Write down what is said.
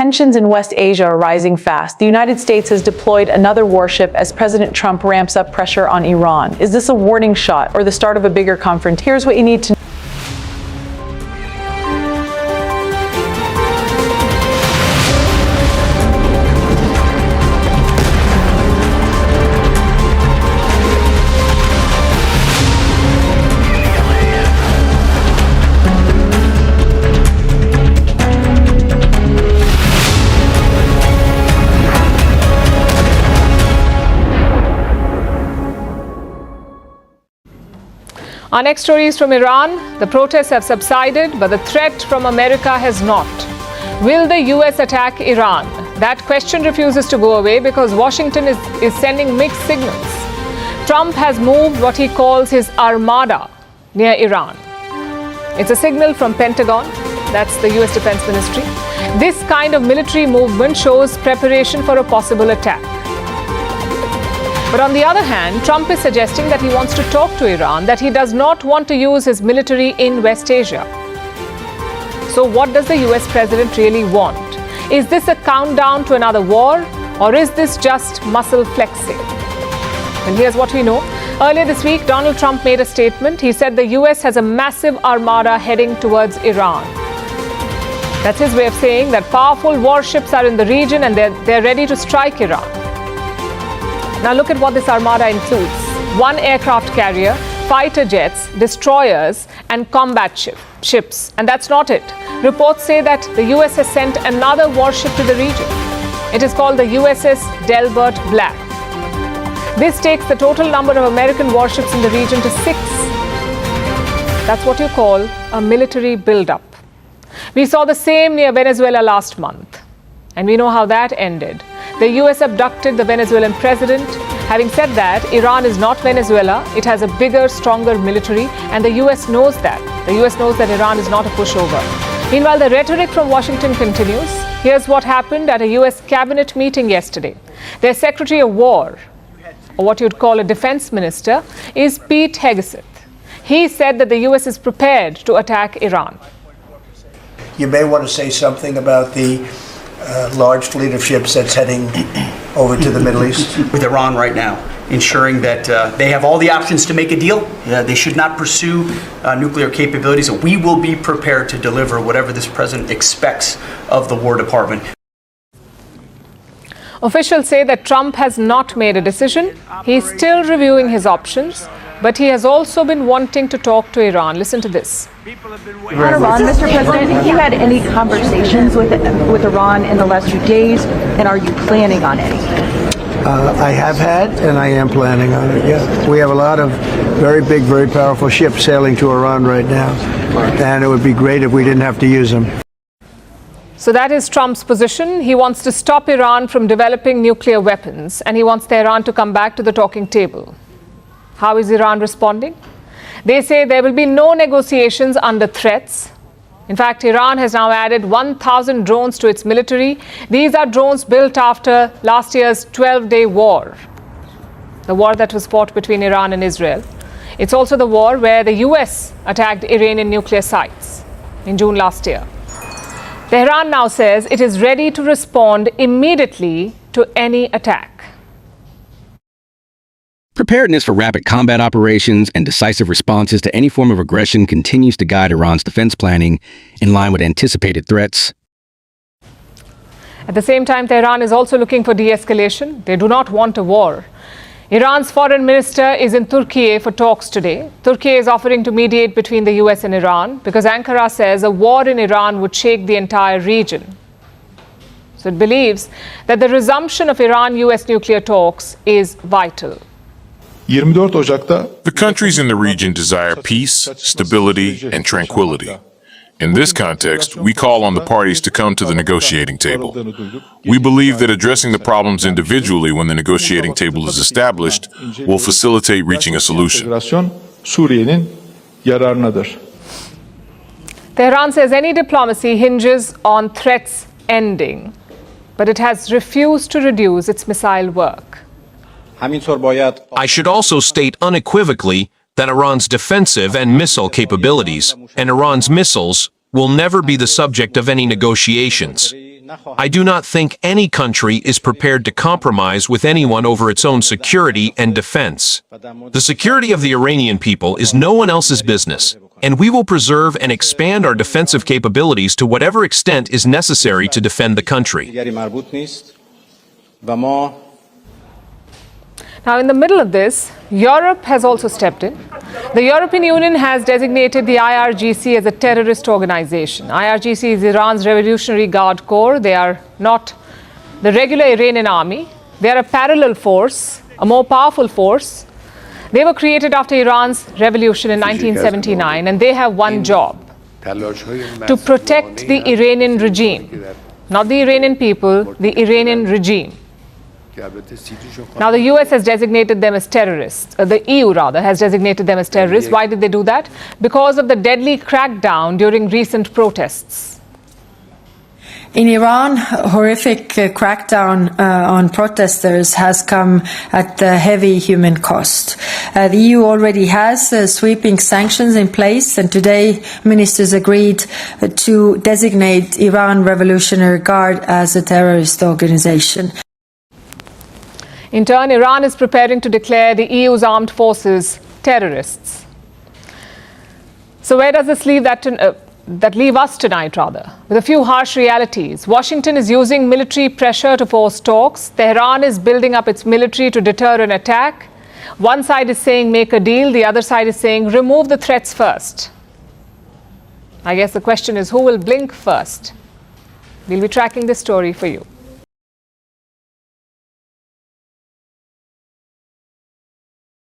tensions in West Asia are rising fast. The United States has deployed another warship as President Trump ramps up pressure on Iran. Is this a warning shot or the start of a bigger confrontation? Here's what you need to know. Our next story is from Iran. The protests have subsided, but the threat from America has not. Will the US attack Iran? That question refuses to go away because Washington is sending mixed signals. Trump has moved what he calls his armada near Iran. It's a signal from Pentagon, that's the US Defense Ministry. This kind of military movement shows preparation for a possible attack. But on the other hand, Trump is suggesting that he wants to talk to Iran, that he does not want to use his military in West Asia. So what does the US president really want? Is this a countdown to another war, or is this just muscle flexing? And here's what we know. Earlier this week, Donald Trump made a statement. He said the US has a massive armada heading towards Iran. That's his way of saying that powerful warships are in the region and they're ready to strike Iran. Now look at what this armada includes. 1 aircraft carrier, fighter jets, destroyers, and combat ships. And that's not it. Reports say that the US has sent another warship to the region. It is called the USS Delbert Black. This takes the total number of American warships in the region to 6. That's what you call a military buildup. We saw the same near Venezuela last month. And we know how that ended. The US abducted the Venezuelan president. Having said that, Iran is not Venezuela. It has a bigger, stronger military, and the US knows that. The US knows that Iran is not a pushover. Meanwhile, the rhetoric from Washington continues. Here's what happened at a US cabinet meeting yesterday. Their Secretary of War, or what you'd call a defense minister, is Pete Hegseth. He said that the US is prepared to attack Iran. You may want to say something about the large fleet of ships that's heading over to the Middle East. With Iran right now, ensuring that they have all the options to make a deal. They should not pursue nuclear capabilities. We will be prepared to deliver whatever this president expects of the War Department. Officials say that Trump has not made a decision. He's still reviewing his options, but he has also been wanting to talk to Iran. Listen to this. On Iran, Mr. President, have you had any conversations with Iran in the last few days, and are you planning on any? I have had, and I am planning on it, yeah. We have a lot of very big, very powerful ships sailing to Iran right now, and it would be great if we didn't have to use them. So that is Trump's position. He wants to stop Iran from developing nuclear weapons, and he wants Tehran to come back to the talking table. How is Iran responding? They say there will be no negotiations under threats. In fact, Iran has now added 1,000 drones to its military. These are drones built after last year's 12-day war, the war that was fought between Iran and Israel. It's also the war where the US attacked Iranian nuclear sites in June last year. Tehran now says it is ready to respond immediately to any attack. Preparedness for rapid combat operations and decisive responses to any form of aggression continues to guide Iran's defense planning in line with anticipated threats. At the same time, Tehran is also looking for de-escalation. They do not want a war. Iran's foreign minister is in Turkey for talks today. Turkey is offering to mediate between the US and Iran because Ankara says a war in Iran would shake the entire region. So it believes that the resumption of Iran-US nuclear talks is vital. The countries in the region desire peace, stability, and tranquility. In this context, we call on the parties to come to the negotiating table. We believe that addressing the problems individually when the negotiating table is established will facilitate reaching a solution. Tehran says any diplomacy hinges on threats ending, but it has refused to reduce its missile work. I should also state unequivocally that Iran's defensive and missile capabilities and Iran's missiles will never be the subject of any negotiations. I do not think any country is prepared to compromise with anyone over its own security and defense. The security of the Iranian people is no one else's business, and we will preserve and expand our defensive capabilities to whatever extent is necessary to defend the country. Now, in the middle of this, Europe has also stepped in. The European Union has designated the IRGC as a terrorist organization. IRGC is Iran's Revolutionary Guard Corps. They are not the regular Iranian army. They are a parallel force, a more powerful force. They were created after Iran's revolution in 1979, and they have one job: to protect the Iranian regime. Not the Iranian people, the Iranian regime. Now, the US has designated them as terrorists. The EU, rather, has designated them as terrorists. Why did they do that? Because of the deadly crackdown during recent protests. In Iran, horrific crackdown on protesters has come at a heavy human cost. The EU already has sweeping sanctions in place, and today ministers agreed to designate Iran Revolutionary Guard as a terrorist organization. In turn, Iran is preparing to declare the EU's armed forces terrorists. So where does this leave that leave us tonight, rather? With a few harsh realities. Washington is using military pressure to force talks. Tehran is building up its military to deter an attack. One side is saying make a deal. The other side is saying remove the threats first. I guess the question is, who will blink first? We'll be tracking this story for you.